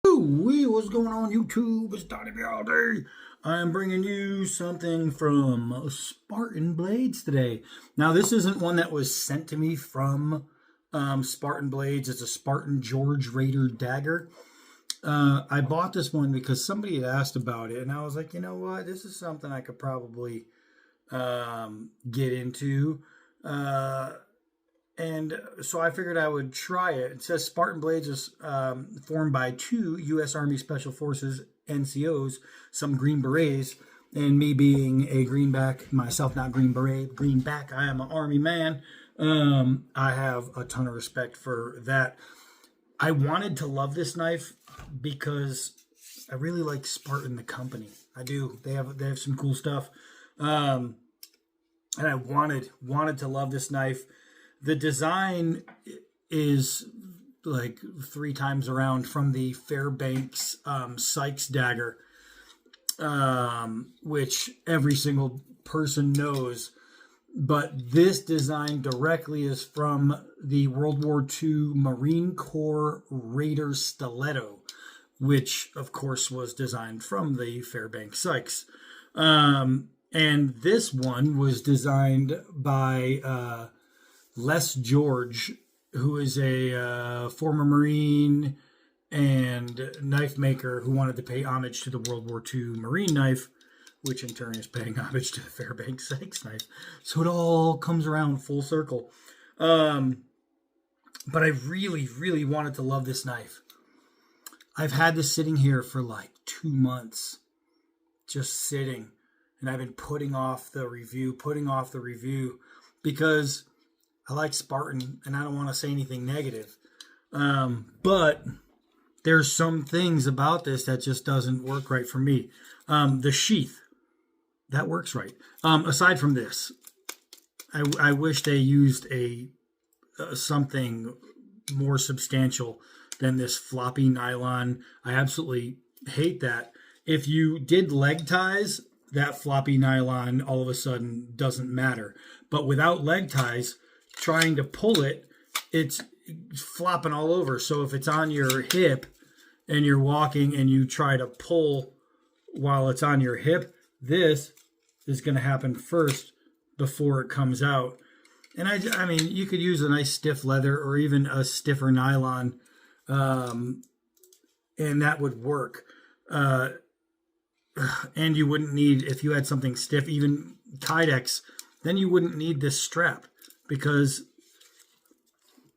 Ooh, what's going on YouTube? It's Donnie all day. I'm bringing you something from Spartan Blades today. Now, this isn't one that was sent to me from Spartan Blades. It's a Spartan George Raider Dagger. I bought this one because somebody had asked about it, and I was like, you know what? This is something I could probably get into. And so I figured I would try it. It says Spartan Blades is formed by two U.S. Army Special Forces NCOs, some Green Berets, and me being a greenback, myself not Green Beret, greenback, I am an Army man. I have a ton of respect for that. I wanted to love this knife because I really like Spartan the company. I do. They have some cool stuff. And I wanted to love this knife. The design is like 3 times around from the Fairbanks Sykes dagger, which every single person knows. But this design directly is from the World War II Marine Corps Raider Stiletto, which, of course, was designed from the Fairbanks Sykes. And this one was designed by Les George, who is a former Marine and knife maker who wanted to pay homage to the World War II Marine knife, which in turn is paying homage to the Fairbanks Sykes knife. So it all comes around full circle. But I really, really wanted to love this knife. I've had this sitting here for like 2 months, just sitting. And I've been putting off the review, because I like Spartan, and I don't want to say anything negative. But there's some things about this that just doesn't work right for me. The sheath, that works right. Aside from this, I wish they used something more substantial than this floppy nylon. I absolutely hate that. If you did leg ties, that floppy nylon all of a sudden doesn't matter. But without leg ties, trying to pull it, it's flopping all over. So if it's on your hip and you're walking and you try to pull while it's on your hip, this is going to happen first before it comes out. And I mean, you could use a nice stiff leather or even a stiffer nylon, and that would work. And you wouldn't need, if you had something stiff, even Kydex, then you wouldn't need this strap, because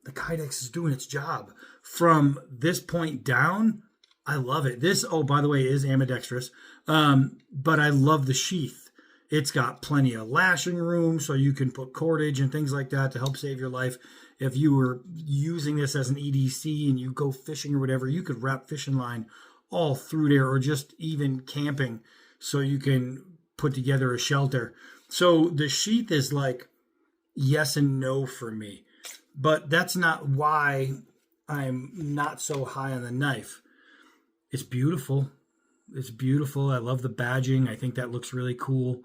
the Kydex is doing its job. From this point down, I love it. This, oh, by the way, is ambidextrous, but I love the sheath. It's got plenty of lashing room, so you can put cordage and things like that to help save your life. If you were using this as an EDC and you go fishing or whatever, you could wrap fishing line all through there, or just even camping, so you can put together a shelter. So the sheath is like yes and no for me, but that's not why I'm not so high on the knife. It's beautiful. It's beautiful. I love the badging. I think that looks really cool.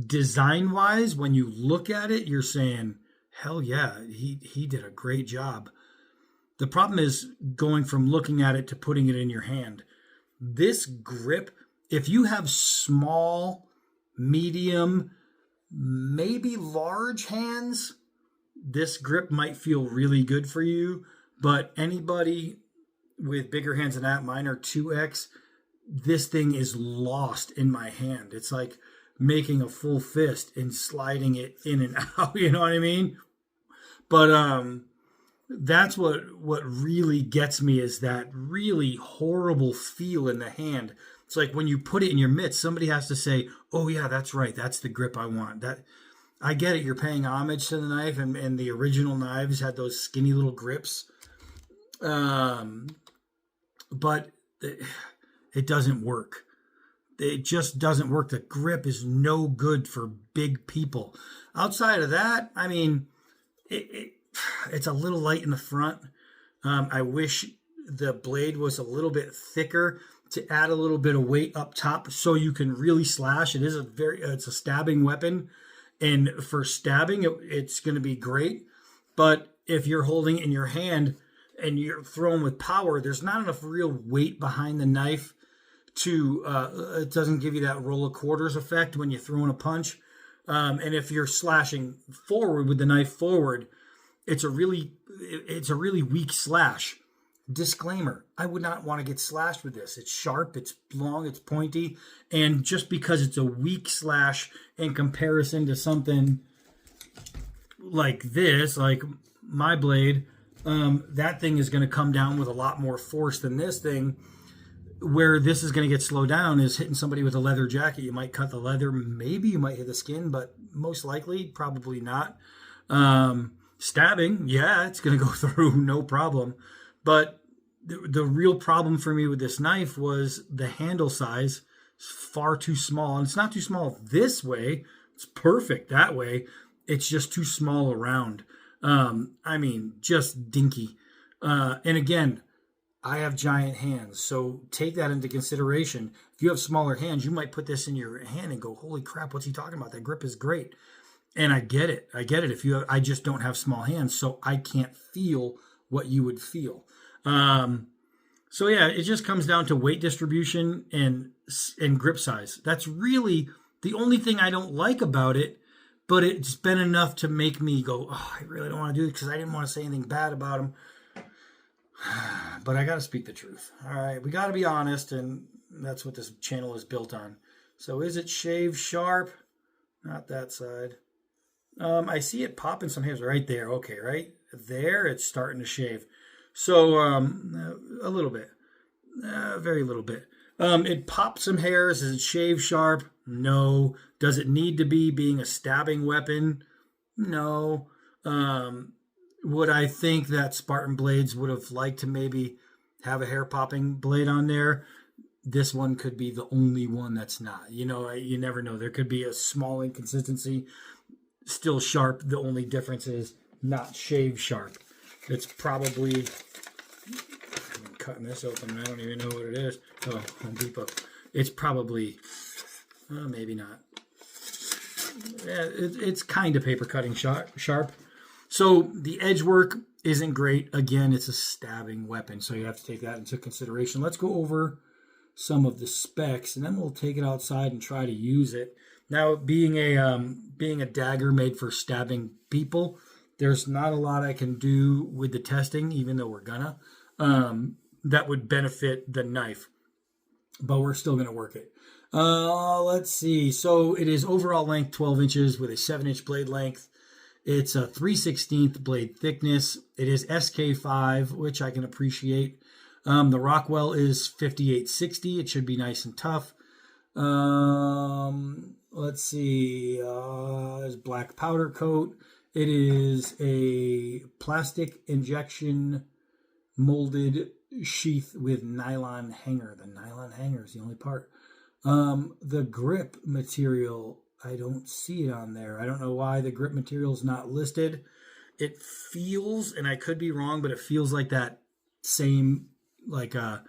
Design wise, when you look at it, you're saying, hell yeah, he did a great job. The problem is going from looking at it to putting it in your hand. This grip, if you have small, medium, maybe large hands, this grip might feel really good for you. But anybody with bigger hands than that, mine are 2X, this thing is lost in my hand. It's like making a full fist and sliding it in and out, you know what I mean? But that's what really gets me, is that really horrible feel in the hand. It's like when you put it in your mitts, somebody has to say, oh yeah, that's right, that's the grip I want. That, I get it, you're paying homage to the knife, and the original knives had those skinny little grips. But it doesn't work. It just doesn't work. The grip is no good for big people. Outside of that, I mean, it's a little light in the front. I wish the blade was a little bit thicker to add a little bit of weight up top so you can really slash. It is it's a stabbing weapon, and for stabbing, it's going to be great. But if you're holding it in your hand and you're throwing with power, there's not enough real weight behind the knife to, it doesn't give you that roll of quarters effect when you're throwing a punch. And if you're slashing forward with the knife forward, it's a really weak slash. Disclaimer, I would not want to get slashed with this. It's sharp, it's long, it's pointy, and just because it's a weak slash in comparison to something like this, like my blade, that thing is going to come down with a lot more force than this thing. Where this is going to get slowed down is hitting somebody with a leather jacket. You might cut the leather, maybe you might hit the skin, but most likely, probably not. Stabbing, yeah, it's going to go through, no problem. But the real problem for me with this knife was the handle size is far too small. And it's not too small this way. It's perfect that way. It's just too small around. I mean, just dinky. And again, I have giant hands, so take that into consideration. If you have smaller hands, you might put this in your hand and go, holy crap, what's he talking about? That grip is great. And I get it. I just don't have small hands, so I can't feel what you would feel. So yeah, it just comes down to weight distribution and grip size. That's really the only thing I don't like about it, but it's been enough to make me go, oh, I really don't want to do it because I didn't want to say anything bad about him. But I got to speak the truth. All right, we got to be honest, and that's what this channel is built on. So is it shave sharp? Not that side. I see it popping some hairs right there. Okay, right there, it's starting to shave. So a little bit, very little bit. It popped some hairs. Is it shave sharp? No. Does it need to be being a stabbing weapon? No. Would I think that Spartan Blades would have liked to maybe have a hair popping blade on there? This one could be the only one that's not. You know, you never know. There could be a small inconsistency. Still sharp. The only difference is not shave sharp. It's probably, I'm cutting this open. I don't even know what it is. Oh, Home Depot. It's probably, maybe not. Yeah, it's kind of paper cutting sharp. So the edge work isn't great. Again, it's a stabbing weapon, so you have to take that into consideration. Let's go over some of the specs, and then we'll take it outside and try to use it. Now, being a dagger made for stabbing people, there's not a lot I can do with the testing, even though we're gonna, that would benefit the knife. But we're still gonna work it. Let's see. So it is overall length 12 inches with a 7-inch blade length. It's a 3/16 blade thickness. It is SK5, which I can appreciate. The Rockwell is 5860. It should be nice and tough. Let's see. There's black powder coat. It is a plastic injection molded sheath with nylon hanger. The nylon hanger is the only part. The grip material, I don't see it on there. I don't know why the grip material is not listed. It feels, and I could be wrong, but it feels like that same, like a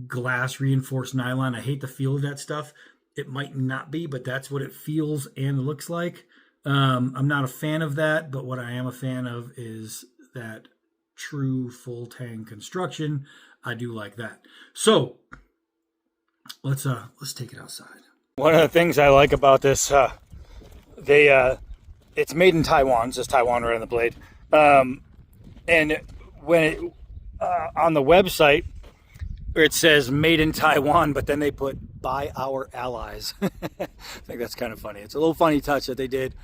glass reinforced nylon. I hate the feel of that stuff. It might not be, but that's what it feels and looks like. I'm not a fan of that, but what I am a fan of is that true full tang construction. I do like that. So let's take it outside. One of the things I like about this, it's made in Taiwan. It says Taiwan right on the blade. And when it, on the website, it says made in Taiwan, but then they put by our allies. I think that's kind of funny. It's a little funny touch that they did,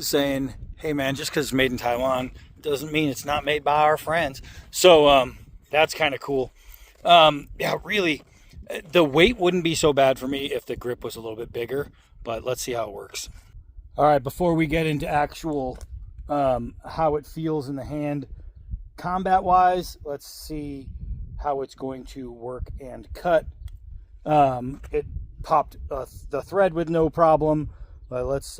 saying, hey man, just because it's made in Taiwan doesn't mean it's not made by our friends. So that's kind of cool. Yeah, really, the weight wouldn't be so bad for me if the grip was a little bit bigger, but let's see how it works. All right, before we get into actual how it feels in the hand, combat-wise, let's see how it's going to work and cut. It popped the thread with no problem, but let's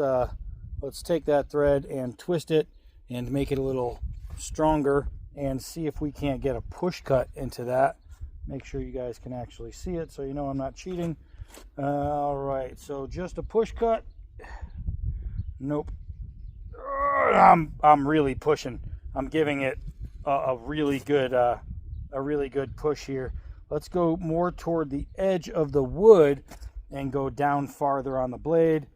take that thread and twist it and make it a little stronger and see if we can't get a push cut into that. Make sure you guys can actually see it so you know I'm not cheating. All right, so just a push cut. Nope. I'm really pushing. I'm giving it a really good push here. Let's go more toward the edge of the wood and go down farther on the blade.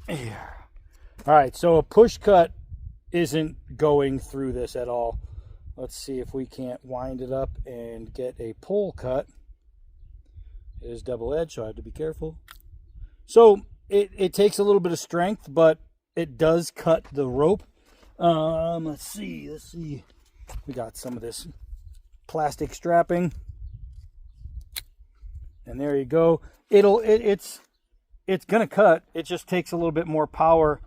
Yeah. All right, so a push cut isn't going through this at all. Let's see if we can't wind it up and get a pole cut. It is double-edged, so I have to be careful. So it takes a little bit of strength, but it does cut the rope. Let's see. We got some of this plastic strapping. And there you go. It's gonna cut. It just takes a little bit more power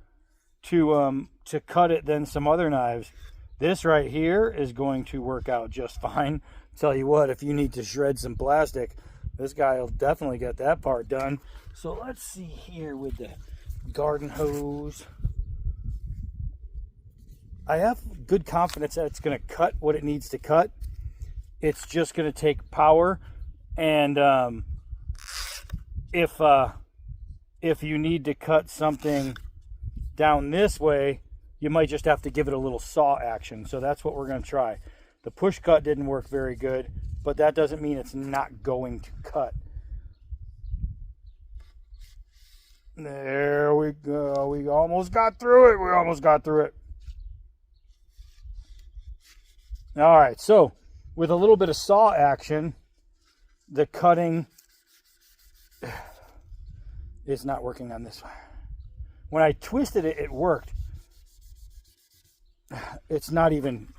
to cut it than some other knives. This right here is going to work out just fine. Tell you what, if you need to shred some plastic, this guy will definitely get that part done. So let's see here with the garden hose. I have good confidence that it's going to cut what it needs to cut. It's just going to take power, and if you need to cut something down this way, you might just have to give it a little saw action. So that's what we're going to try. The push cut didn't work very good, but that doesn't mean it's not going to cut. There we go. We almost got through it. All right, so with a little bit of saw action, the cutting is not working on this one. When I twisted it, it worked. It's not even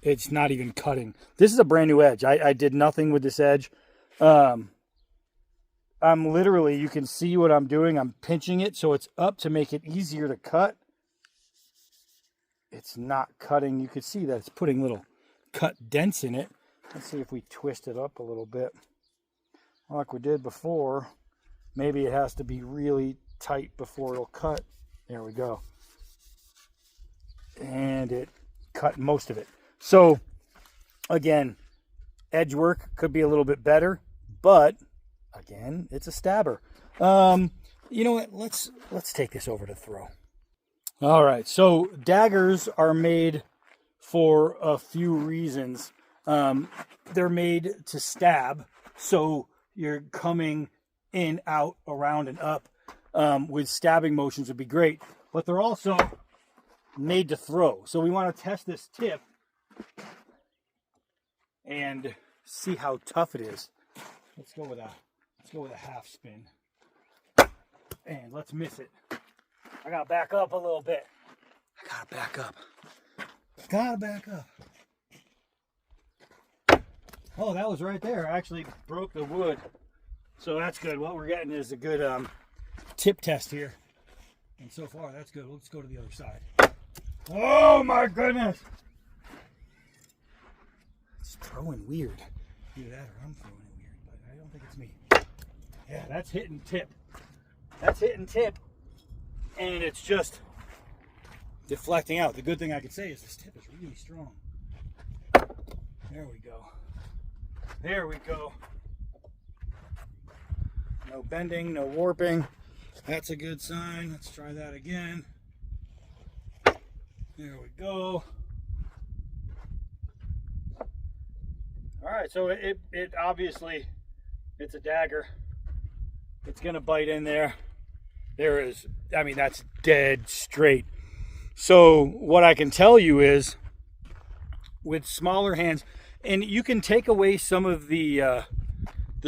cutting. This is a brand new edge. I did nothing with this edge. I'm literally, you can see what I'm doing. I'm pinching it so it's up to make it easier to cut. It's not cutting. You can see that it's putting little cut dents in it. Let's see if we twist it up a little bit. Like we did before. Maybe it has to be really tight before it'll cut. There we go. And it cut most of it. So again, edge work could be a little bit better, but again, it's a stabber. You know what? Let's take this over to throw. All right, so daggers are made for a few reasons. They're made to stab, so you're coming in, out, around, and up with stabbing motions would be great, but they're also made to throw. So we want to test this tip and see how tough it is. Let's go with a half spin, and let's miss it. I gotta back up a little bit. Gotta back up. Oh, that was right there. I actually broke the wood, so that's good. What we're getting is a good tip test here, and so far that's good. Let's go to the other side. Oh my goodness! It's throwing weird. Either that or I'm throwing it weird, but I don't think it's me. Yeah, that's hitting tip. And it's just deflecting out. The good thing I could say is this tip is really strong. There we go. No bending, no warping. That's a good sign. Let's try that again. There we go. All right, so it obviously, it's a dagger. It's gonna bite in there. That's dead straight. So what I can tell you is, with smaller hands, and you can take away some of the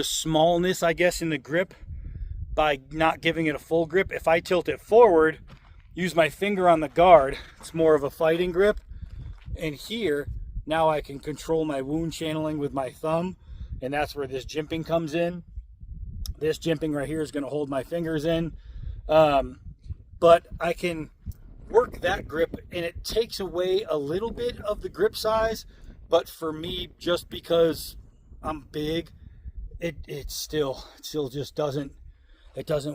smallness, I guess, in the grip by not giving it a full grip. If I tilt it forward, use my finger on the guard, it's more of a fighting grip. And here, now I can control my wound channeling with my thumb, and that's where this jimping comes in. This jimping right here is going to hold my fingers in. But I can work that grip, and it takes away a little bit of the grip size. But for me, just because I'm big, it still just doesn't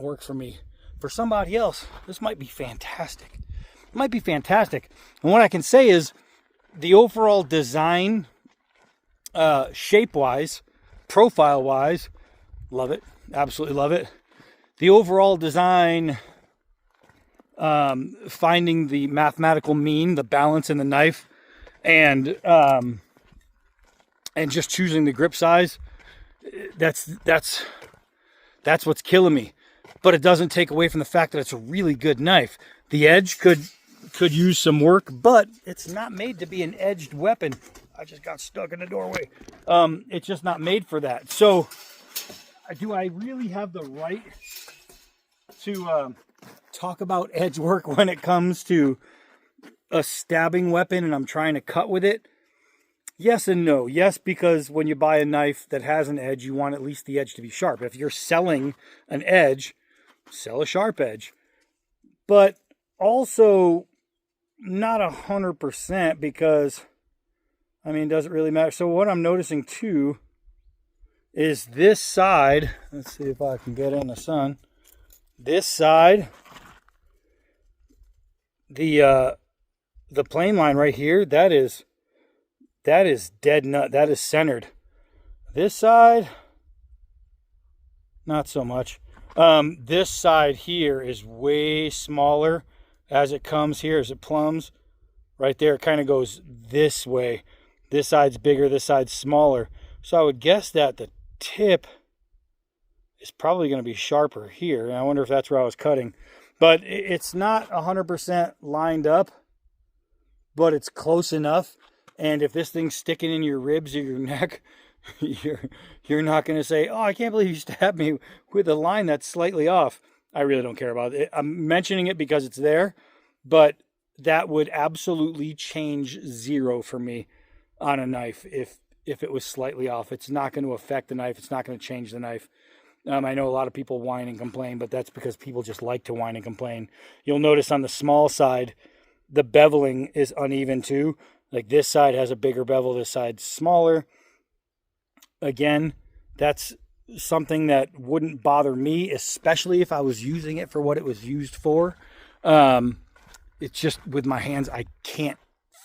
work for me. For somebody else, this might be fantastic. It might be fantastic. And what I can say is, the overall design, shape-wise, profile-wise, love it. Absolutely love it. The overall design finding the mathematical mean, the balance in the knife, and just choosing the grip size. That's what's killing me. But it doesn't take away from the fact that it's a really good knife. The edge could use some work, but it's not made to be an edged weapon. I just got stuck in the doorway. It's just not made for that. So do I really have the right to talk about edge work when it comes to a stabbing weapon and I'm trying to cut with it? Yes and no. Yes, because when you buy a knife that has an edge, you want at least the edge to be sharp. If you're selling an edge, sell a sharp edge. But also not 100%, because, I mean, does it really matter? So what I'm noticing too is this side, let's see if I can get in the sun. This side, the plane line right here, that is dead nut. That is centered. This side, not so much. This side here is way smaller as it comes here, as it plumbs. Right there, it kind of goes this way. This side's bigger, this side's smaller. So I would guess that the tip is probably going to be sharper here. And I wonder if that's where I was cutting. But it's not 100% lined up, but it's close enough. And if this thing's sticking in your ribs or your neck, you're not going to say, oh, I can't believe you stabbed me with a line that's slightly off. I really don't care about it. I'm mentioning it because it's there, but that would absolutely change zero for me on a knife if it was slightly off. It's not going to affect the knife. It's not going to change the knife. I know a lot of people whine and complain, but that's because people just like to whine and complain. You'll notice on the small side, the beveling is uneven too. Like this side has a bigger bevel, this side's smaller. Again, that's something that wouldn't bother me, especially if I was using it for what it was used for. It's just with my hands, I can't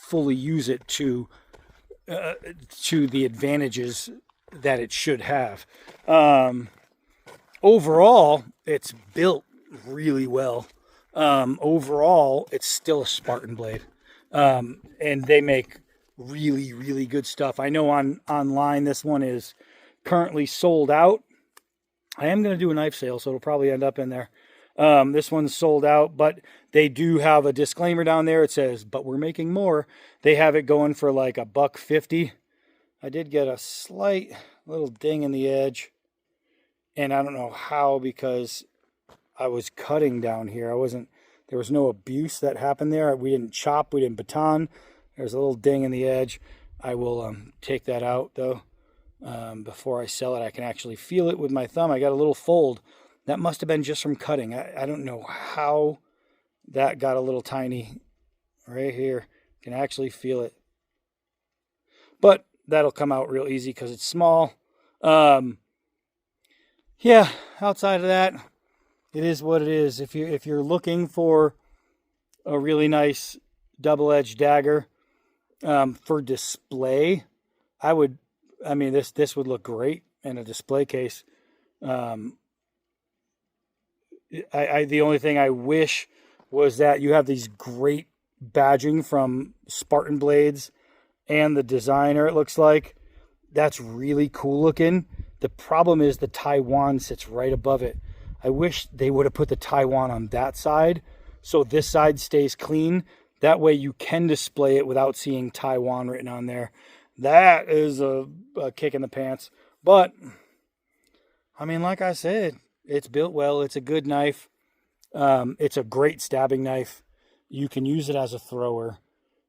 fully use it to the advantages that it should have. Overall, it's built really well. Overall, it's still a Spartan blade. And they make really, really good stuff. I know online this one is currently sold out. I am going to do a knife sale, so it'll probably end up in there. This one's sold out, but they do have a disclaimer down there. It says, but we're making more. They have it going for like $150. I did get a slight little ding in the edge, and I don't know how, because I was cutting down here. There was no abuse that happened there. We didn't chop, we didn't baton. There's a little ding in the edge. I will take that out though. Before I sell it, I can actually feel it with my thumb. I got a little fold. That must have been just from cutting. I don't know how that got a little tiny right here. Can actually feel it. But that'll come out real easy because it's small. Yeah, outside of that, it is what it is. If you're looking for a really nice double-edged dagger for display, this would look great in a display case. The only thing I wish was that you have these great badging from Spartan blades and the designer, it looks like. That's really cool looking. The problem is the Taiwan sits right above it. I wish they would have put the Taiwan on that side so this side stays clean. That way you can display it without seeing Taiwan written on there. That is a kick in the pants. But, I mean, like I said, it's built well. It's a good knife. It's a great stabbing knife. You can use it as a thrower.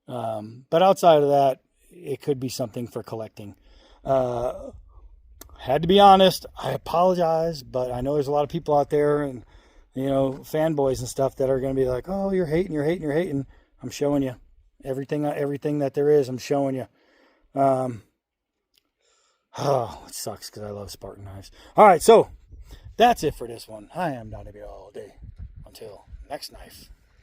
But outside of that, it could be something for collecting. Had to be honest. I apologize, but I know there's a lot of people out there and, fanboys and stuff that are going to be like, oh, you're hating. I'm showing you everything that there is. I'm showing you. Oh, it sucks because I love Spartan knives. All right, so that's it for this one. I am Donnie all day. Until next knife.